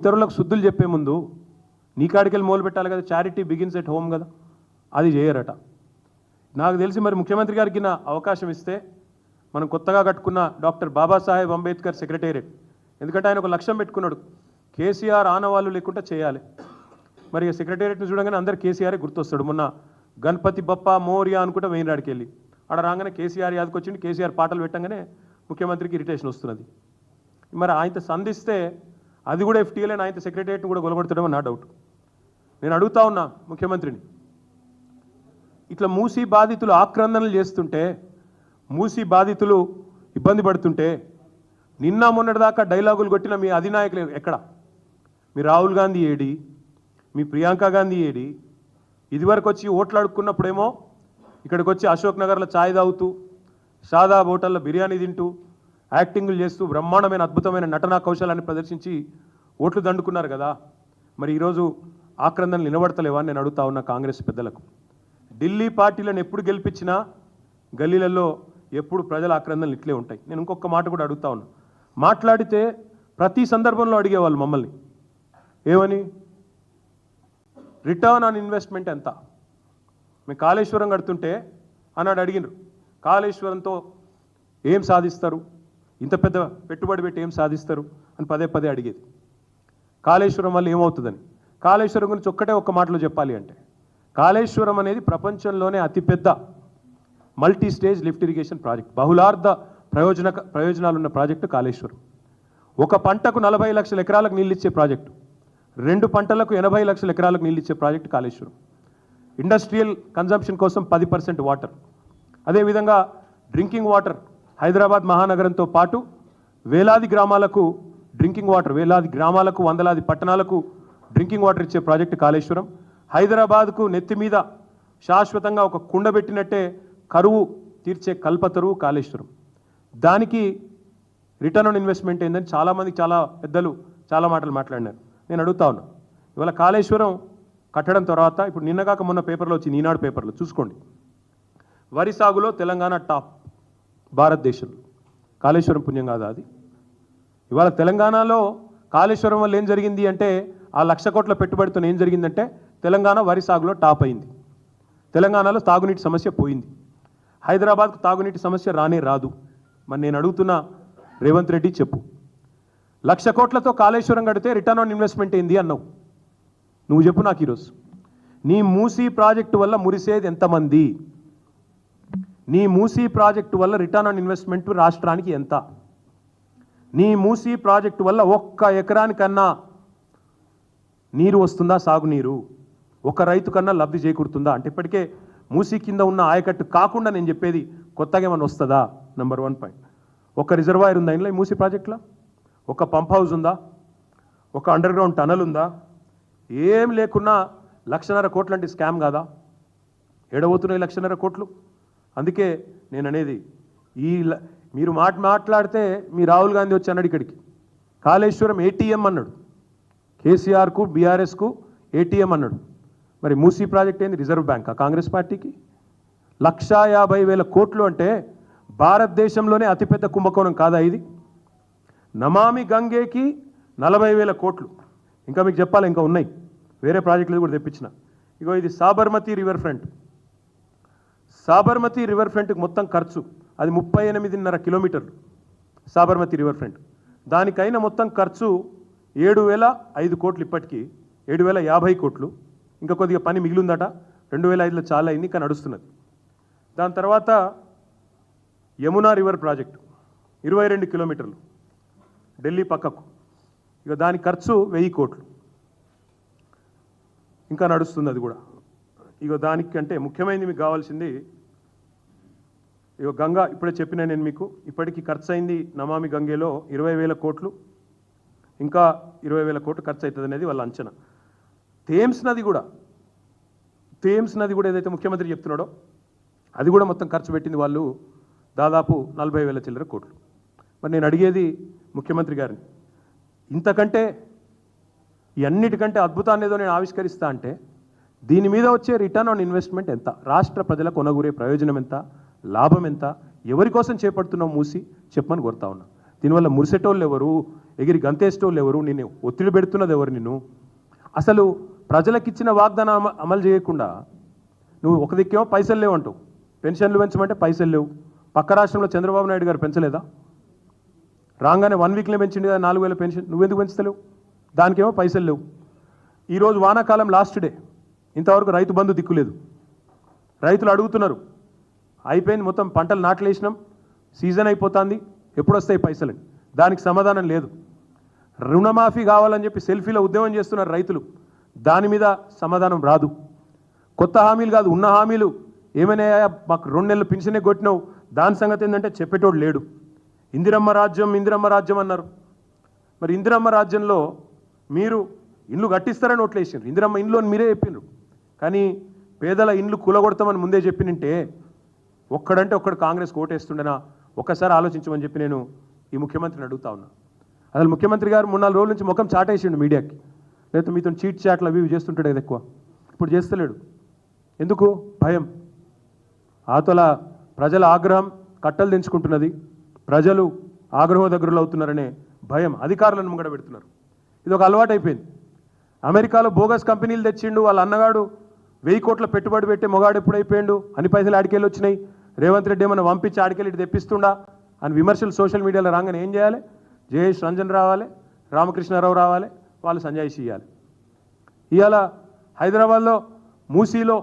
ఇతరులకు శుద్ధులు చెప్పే ముందు నీ కాడికెళ్ళి మొదలు పెట్టాలి కదా. చారిటీ బిగిన్స్ ఎట్ హోమ్ కదా, అది చేయరట. నాకు తెలిసి మరి ముఖ్యమంత్రి గారికి నా అవకాశం ఇస్తే మనం కొత్తగా కట్టుకున్న డాక్టర్ బాబాసాహెబ్ అంబేద్కర్ సెక్రటేరియట్, ఎందుకంటే ఆయన ఒక లక్ష్యం పెట్టుకున్నాడు, కేసీఆర్ ఆనవాళ్ళు లేకుండా చేయాలి. మరి సెక్రటేరియట్ని చూడగానే అందరు కేసీఆరే గుర్తొస్తాడు. మొన్న గణపతి బప్ప మోరియా అనుకుంటే వేయినాడికి వెళ్ళి ఆడ రాగానే కేసీఆర్ యాదకి వచ్చింది. కేసీఆర్ పాటలు పెట్టగానే ముఖ్యమంత్రికి ఇరిటేషన్ వస్తున్నది. మరి ఆయనతో సంధిస్తే అది కూడా ఎఫ్టీఎల్ అని ఆయన సెక్రటేరియట్ని కూడా గొలగొడతాడమని నా డౌట్. నేను అడుగుతా ఉన్నా ముఖ్యమంత్రిని, ఇట్లా మూసీ బాధితులు ఆక్రందనలు చేస్తుంటే, మూసీ బాధితులు ఇబ్బంది పడుతుంటే, నిన్న మొన్నటిదాకా డైలాగులు కొట్టిన మీ అధినాయకులు ఎక్కడ? మీ రాహుల్ గాంధీ ఏడి, మీ ప్రియాంక గాంధీ ఏడి? ఇదివరకు వచ్చి ఓట్లు అడుక్కున్నప్పుడేమో ఇక్కడికి వచ్చి అశోక్ నగర్లో ఛాయ్ తాగుతూ, షాదాబ్ హోటల్లో బిర్యానీ తింటూ, యాక్టింగ్లు చేస్తూ బ్రహ్మాండమైన అద్భుతమైన నటనా కౌశలాన్ని ప్రదర్శించి ఓట్లు దండుకున్నారు కదా. మరి ఈరోజు ఆక్రందనలు నిలబడతలేవా అని నేను అడుగుతా ఉన్నా కాంగ్రెస్ పెద్దలకు. ఢిల్లీ పార్టీలను ఎప్పుడు గెలిపించినా గల్లీలలో ఎప్పుడు ప్రజల ఆక్రందనలు ఇట్లే ఉంటాయి. నేను ఇంకొక మాట కూడా అడుగుతా ఉన్నా, మాట్లాడితే ప్రతి సందర్భంలో అడిగేవాళ్ళు మమ్మల్ని ఏమని, రిటర్న్ ఆన్ ఇన్వెస్ట్మెంట్ ఎంత? మేము కాళేశ్వరం కడుతుంటే అన్నాడు అడిగినారు, కాళేశ్వరంతో ఏం సాధిస్తారు, ఇంత పెద్ద పెట్టుబడి పెట్టి ఏం సాధిస్తారు అని పదే పదే అడిగేది. కాళేశ్వరం వల్ల ఏమవుతుందని. కాళేశ్వరం గురించి ఒక్క మాటలో చెప్పాలి అంటే, కాళేశ్వరం అనేది ప్రపంచంలోనే అతిపెద్ద multi stage lift irrigation project, బహుళార్థ ప్రయోజనాలున్న ప్రాజెక్టు కాళేశ్వరం. ఒక పంటకు 40 లక్షల ఎకరాలకు నీళ్ళు ఇచ్చే ప్రాజెక్టు, 2 పంటలకు 80 లక్షల ఎకరాలకు నీళ్ళు ఇచ్చే ప్రాజెక్టు కాళేశ్వరం. ఇండస్ట్రియల్ కన్జంప్షన్ కోసం 10% వాటర్. అదేవిధంగా డ్రింకింగ్ వాటర్ హైదరాబాద్ మహానగరంతో పాటు వేలాది గ్రామాలకు డ్రింకింగ్ వాటర్, వేలాది గ్రామాలకు వందలాది పట్టణాలకు డ్రింకింగ్ వాటర్ ఇచ్చే ప్రాజెక్టు కాళేశ్వరం. హైదరాబాద్కు నెత్తి మీద శాశ్వతంగా ఒక కుండ పెట్టినట్టే కరువు తీర్చే కల్పతరువు కాళేశ్వరం. దానికి రిటర్న్ ఆన్ ఇన్వెస్ట్మెంట్ ఏందని చాలామంది, చాలా పెద్దలు చాలా మాటలు మాట్లాడినారు. నేను అడుగుతా ఉన్నా, ఇవాళ కాళేశ్వరం కట్టడం తర్వాత, ఇప్పుడు నిన్నగాక మొన్న పేపర్లో వచ్చింది, ఈనాడు పేపర్లో చూసుకోండి, వరి సాగులో తెలంగాణ టాప్ భారతదేశంలో. కాళేశ్వరం పుణ్యం కాదా అది? ఇవాళ తెలంగాణలో కాళేశ్వరం వల్ల ఏం జరిగింది అంటే, ఆ 1,00,000 కోట్ల పెట్టుబడితో ఏం జరిగిందంటే, తెలంగాణ వరి సాగులో టాప్ అయింది. తెలంగాణలో తాగునీటి సమస్య పోయింది. హైదరాబాద్కు తాగునీటి సమస్య రానే రాదు. మరి నేను అడుగుతున్నా రేవంత్ రెడ్డి, చెప్పు, 1,00,000 కోట్లతో కాళేశ్వరం కడితే రిటర్న్ ఆన్ ఇన్వెస్ట్మెంట్ ఏంది అన్నావు. నువ్వు చెప్పు నాకు ఈరోజు. నీ మూసీ ప్రాజెక్టు వల్ల మురిసేది ఎంతమంది? నీ మూసీ ప్రాజెక్టు వల్ల రిటర్న్ ఆన్ ఇన్వెస్ట్మెంట్ రాష్ట్రానికి ఎంత? నీ మూసీ ప్రాజెక్టు వల్ల 1 ఎకరానికన్నా నీరు వస్తుందా, సాగునీరు? ఒక రైతు కన్నా లబ్ధి చేకూరుతుందా? అంటే ఇప్పటికే మూసీ కింద ఉన్న ఆయకట్టు కాకుండా నేను చెప్పేది కొత్తగా ఏమైనా వస్తుందా? Number 1 point. ఒక రిజర్వాయర్ ఉందా ఇంట్లో ఈ మూసీ ప్రాజెక్టులో? ఒక పంప్ హౌస్ ఉందా? ఒక అండర్ గ్రౌండ్ టనల్ ఉందా? ఏం లేకున్నా 1,50,000 కోట్లు అంటే స్కామ్ కాదా? ఎడబోతున్నాయి 1,50,000 కోట్లు. అందుకే నేను అనేది, మీరు మాట్లాడితే మీ రాహుల్ గాంధీ వచ్చి అన్నాడు ఇక్కడికి, కాళేశ్వరం ఏటీఎం అన్నాడు, కేసీఆర్కు బీఆర్ఎస్కు ఏటీఎం అన్నాడు. మరి మూసీ ప్రాజెక్ట్ ఏంది, రిజర్వ్ బ్యాంకా కాంగ్రెస్ పార్టీకి? 1,50,000 కోట్లు అంటే భారతదేశంలోనే అతిపెద్ద కుంభకోణం కాదా ఇది? నమామి గంగేకి 40,000 కోట్లు. ఇంకా మీకు చెప్పాలి, ఇంకా ఉన్నాయి వేరే ప్రాజెక్టులు కూడా తెప్పించిన. ఇగో ఇది Sabarmati river front. Sabarmati river ఫ్రంట్కి మొత్తం ఖర్చు అది 38.5 కిలోమీటర్లు సాబర్మతి రివర్ ఫ్రంట్. దానికైనా మొత్తం ఖర్చు 7,005 కోట్లు, ఇప్పటికీ 7,050 కోట్లు. ఇంకా కొద్దిగా పని మిగిలిందట, 2005లో చాలా అయింది, ఇంకా నడుస్తున్నది. దాని తర్వాత యమునా రివర్ ప్రాజెక్టు 22 కిలోమీటర్లు ఢిల్లీ పక్కకు, ఇక దాని ఖర్చు 1000 కోట్లు, ఇంకా నడుస్తుంది అది కూడా. ఇక దానికంటే ముఖ్యమైనది మీకు కావాల్సింది, ఇక గంగా ఇప్పుడే చెప్పిన నేను మీకు, ఇప్పటికీ ఖర్చు అయింది నమామి గంగేలో 20,000 కోట్లు, ఇంకా 20,000 కోట్లు ఖర్చు అవుతుంది అనేది వాళ్ళ అంచనా. థేమ్స్ నది కూడా ఏదైతే ముఖ్యమంత్రి చెప్తున్నాడో అది కూడా మొత్తం ఖర్చు పెట్టింది వాళ్ళు దాదాపు 40,000 చిల్లర కోట్లు. మరి నేను అడిగేది ముఖ్యమంత్రి గారిని, ఇంతకంటే ఈ అన్నిటికంటే అద్భుతాన్ని ఏదో నేను ఆవిష్కరిస్తా అంటే దీని మీద వచ్చే రిటర్న్ ఆన్ ఇన్వెస్ట్మెంట్ ఎంత, రాష్ట్ర ప్రజలకు కొనగూరే ప్రయోజనం ఎంత, లాభం ఎంత, ఎవరి కోసం చేపడుతున్నావు మూసి చెప్పమని కోరుతా ఉన్నా. దీనివల్ల మురిసేటోళ్ళు ఎవరు, ఎగిరి గంతేస్టోళ్ళు ఎవరు, నిన్ను ఒత్తిడి పెడుతున్నది ఎవరు, నిన్ను అసలు ప్రజలకిచ్చిన వాగ్దానం అమలు చేయకుండా నువ్వు ఒక దిక్కేమో పైసలు లేవంటావు, పెన్షన్లు పెంచమంటే పైసలు లేవు. పక్క రాష్ట్రంలో చంద్రబాబు నాయుడు గారు పెంచలేదా? రాగానే 1 వీక్లో పెంచింది కదా 4,000 పెన్షన్, నువ్వెందుకు పెంచుతలేవు? దానికేమో పైసలు లేవు. ఈరోజు వానాకాలం లాస్ట్ డే, ఇంతవరకు రైతు బంధు దిక్కులేదు. రైతులు అడుగుతున్నారు, అయిపోయింది మొత్తం పంటలు నాట్లేసినాం, సీజన్ అయిపోతుంది, ఎప్పుడు వస్తాయి పైసలని? దానికి సమాధానం లేదు. రుణమాఫీ కావాలని చెప్పి సెల్ఫీలో ఉద్యమం చేస్తున్నారు రైతులు, దాని మీద సమాధానం రాదు. కొత్త హామీలు కాదు, ఉన్న హామీలు ఏమైనా మాకు 2 నెలలు పెన్షనే కొట్టినావు, దాని సంగతి ఏంటంటే చెప్పేటోడు లేడు. ఇందిరమ్మ రాజ్యం ఇందిరమ్మ రాజ్యం అన్నారు. మరి ఇందిరమ్మ రాజ్యంలో మీరు ఇండ్లు కట్టిస్తారని ఓట్లేసారు, ఇందిరమ్మ ఇండ్లు అని మీరే చెప్పిండ్రు. కానీ పేదల ఇండ్లు కూలగొడతామని ముందే చెప్పినంటే ఒక్కడంటే ఒక్కడు కాంగ్రెస్ ఓటేస్తుండేనా ఒక్కసారి ఆలోచించమని చెప్పి నేను ఈ ముఖ్యమంత్రిని అడుగుతా ఉన్నా. అసలు ముఖ్యమంత్రి గారు 3-4 రోజుల నుంచి ముఖం చాటేసిండు మీడియాకి, లేకపోతే మీతో చీట్ చాట్లు అవి చేస్తుంటాడు కదా ఎక్కువ, ఇప్పుడు చేస్తలేడు. ఎందుకు? భయం. ఆతల ప్రజల ఆగ్రహం కట్టలు తెంచుకుంటున్నది, ప్రజలు ఆగ్రహ దగ్గరలో అవుతున్నారనే భయం అధికారులను ముంగడ పెడుతున్నారు. ఇది ఒక అలవాటు అయిపోయింది. అమెరికాలో బోగస్ కంపెనీలు తెచ్చిండు, వాళ్ళ అన్నగాడు 1000 కోట్ల పెట్టుబడి పెట్టే మొగాడు ఎప్పుడైపోయిండు, అన్ని పైసలు ఆడికెళ్ళి వచ్చినాయి, రేవంత్ రెడ్డి ఏమైనా పంపించి ఆడికెళ్ళి ఇటు తెప్పిస్తుండా అని విమర్శలు సోషల్ మీడియాలో రాగానే ఏం చేయాలి? జయేష్ రంజన్ రావాలి, రామకృష్ణారావు రావాలి, వాళ్ళు సంజాయిషి ఇవ్వాలి. ఇవాళ హైదరాబాద్లో మూసీలో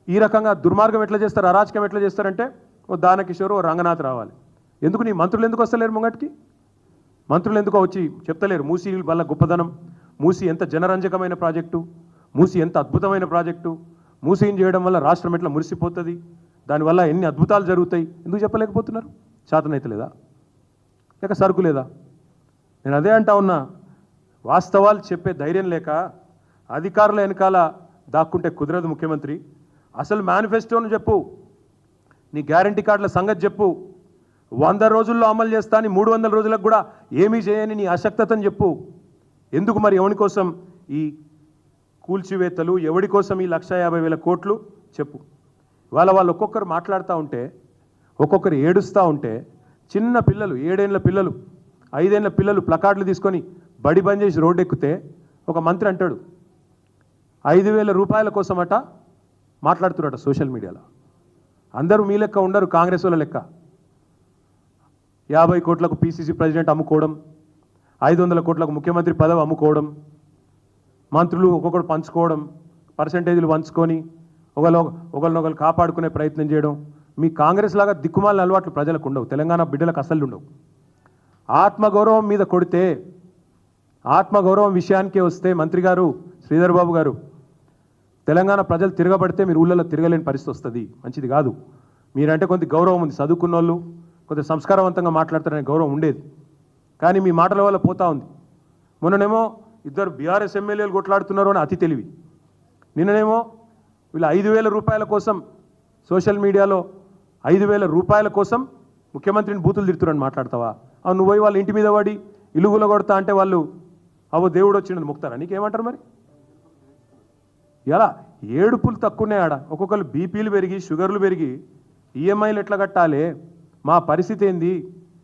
ఈ రకంగా దుర్మార్గం ఎట్లా చేస్తారు, అరాచకం ఎట్లా చేస్తారంటే ఓ దానకిషోర్, ఓ రంగనాథ్ రావాలి. ఎందుకు? నీ మంత్రులు ఎందుకు వస్తలేరు ముంగటికి? మంత్రులు ఎందుకో వచ్చి చెప్తలేరు మూసీ వల్ల గొప్పదనం, మూసీ ఎంత జనరంజకమైన ప్రాజెక్టు, మూసీ ఎంత అద్భుతమైన ప్రాజెక్టు, మూసీని చేయడం వల్ల రాష్ట్రం ఎట్లా మురిసిపోతుంది, దానివల్ల ఎన్ని అద్భుతాలు జరుగుతాయి, ఎందుకు చెప్పలేకపోతున్నారు? శాతనైతే లేదా, లేక సరుకు లేదా? నేను అదే అంటా ఉన్నా, వాస్తవాలు చెప్పే ధైర్యం లేక అధికారుల వెనకాల దాక్కుంటే కుదరదు ముఖ్యమంత్రి. అసలు మేనిఫెస్టోను చెప్పు, నీ గ్యారంటీ కార్డుల సంగతి చెప్పు, 100 రోజుల్లో అమలు చేస్తా అని 300 రోజులకు కూడా ఏమీ చేయని నీ అశక్తతను చెప్పు. ఎందుకు మరి ఎవరి కోసం ఈ కూల్చివేతలు, ఎవడి కోసం ఈ 1,50,000 కోట్లు చెప్పు. వాళ్ళు ఒక్కొక్కరు మాట్లాడుతూ ఉంటే, ఒక్కొక్కరు ఏడుస్తూ ఉంటే, చిన్న పిల్లలు 7 ఏళ్ల పిల్లలు 5 ఏళ్ల పిల్లలు ప్లకార్డులు తీసుకొని బడి బంద్ చేసి రోడ్డు ఎక్కితే ఒక మంత్రి అంటాడు 5,000 రూపాయల కోసమట మాట్లాడుతున్నారట సోషల్ మీడియాలో. అందరూ మీ లెక్క ఉండరు, కాంగ్రెస్ వాళ్ళ లెక్క. 50 కోట్లకు పీసీసీ ప్రెసిడెంట్ అమ్ముకోవడం, 500 కోట్లకు ముఖ్యమంత్రి పదవి అమ్ముకోవడం, మంత్రులు ఒక్కొక్కరు పంచుకోవడం, పర్సంటేజీలు పంచుకొని ఒకరినొకరు కాపాడుకునే ప్రయత్నం చేయడం. మీ కాంగ్రెస్ లాగా దిక్కుమాలిన అలవాట్లు ప్రజలకు ఉండవు, తెలంగాణ బిడ్డలకు అసలు ఉండవు. ఆత్మగౌరవం మీద కొడితే, ఆత్మగౌరవం విషయానికే వస్తే మంత్రి గారు శ్రీధర్ బాబు గారు, తెలంగాణ ప్రజలు తిరగబడితే మీరు ఊళ్ళలో తిరగలేని పరిస్థితి వస్తుంది, మంచిది కాదు. మీరంటే కొంత గౌరవం ఉంది, చదువుకున్న వాళ్ళు కొంత సంస్కారవంతంగా మాట్లాడతారనే గౌరవం ఉండేది, కానీ మీ మాటల వల్ల పోతా ఉంది. మొన్ననేమో 2 బీఆర్ఎస్ ఎమ్మెల్యేలు కొట్లాడుతున్నారు అని అతి తెలివి, నిన్ననేమో వీళ్ళు 5,000 రూపాయల కోసం సోషల్ మీడియాలో 5,000 రూపాయల కోసం ముఖ్యమంత్రిని బూతులు తిడుతున్నారని మాట్లాడతావా? నువ్వు పోయి వాళ్ళ ఇంటి మీద పడి ఇలుగుల కొడతా అంటే వాళ్ళు అవో దేవుడు వచ్చిండని ముక్తారా? నీకేమంటారు మరి? ఇలా ఏడుపులు తక్కువనే ఆడ, ఒక్కొక్కరు బీపీలు పెరిగి షుగర్లు పెరిగి ఈఎంఐలు ఎట్లా కట్టాలి, మా పరిస్థితి ఏంది,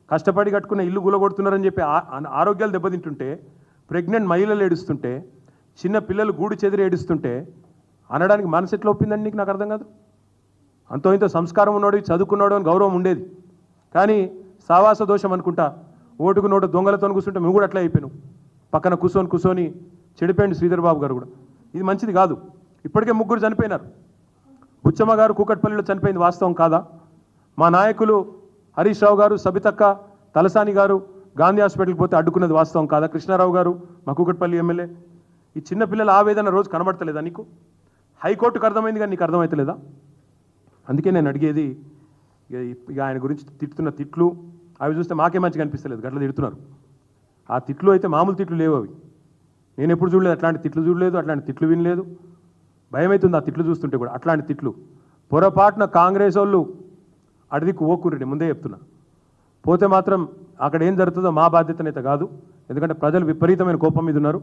కష్టపడి కట్టుకున్న ఇల్లు గులగొడుతున్నారని చెప్పి ఆరోగ్యాలు దెబ్బతింటుంటే, ప్రెగ్నెంట్ మహిళలు ఏడుస్తుంటే, చిన్న పిల్లలు గూడు చెదిరి ఏడుస్తుంటే అనడానికి మనసు ఎట్లా ఒప్పిందని నీకు? నాకు అర్థం కాదు. అంతో ఇంతో సంస్కారం ఉన్నాడు, చదువుకున్నాడు అని గౌరవం ఉండేది, కానీ సావాస దోషం అనుకుంటా ఓటుకు నోటు దొంగలతో కూర్చుంటే మేము కూడా అట్లా అయిపోయాను. పక్కన కూర్చొని చెడిపోయింది శ్రీధర్ బాబు గారు కూడా. ఇది మంచిది కాదు. ఇప్పటికే 3 చనిపోయినారు. బుచ్చమ్మ గారు కూకట్పల్లిలో చనిపోయింది, వాస్తవం కాదా? మా నాయకులు హరీష్ రావు గారు, సబితక్క, తలసాని గారు గాంధీ హాస్పిటల్కి పోతే అడ్డుకున్నది వాస్తవం కాదా? కృష్ణారావు గారు మా కూకట్పల్లి ఎమ్మెల్యే. ఈ చిన్నపిల్లల ఆవేదన రోజు కనబడతలేదా నీకు? హైకోర్టుకు అర్థమైంది కానీ నీకు అర్థమవుతలేదా? అందుకే నేను అడిగేది, ఇక ఆయన గురించి తిట్టుతున్న తిట్లు అవి చూస్తే మాకే మంచిగా అనిపిస్తలేదు, గట్ల తిడుతున్నారు. ఆ తిట్లు అయితే మామూలు తిట్లు లేవు అవి. నేను ఎప్పుడు చూడలేదు, అట్లాంటి తిట్లు చూడలేదు, అట్లాంటి తిట్లు వినలేదు. భయం అవుతుంది ఆ తిట్లు చూస్తుంటే కూడా. అట్లాంటి తిట్లు పొరపాటున కాంగ్రెస్ వాళ్ళు అడిదికి ఓకూరండి, ముందే చెప్తున్నా. పోతే మాత్రం అక్కడ ఏం జరుగుతుందో మా బాధ్యతనైతే కాదు, ఎందుకంటే ప్రజలు విపరీతమైన కోపం మీద ఉన్నారు.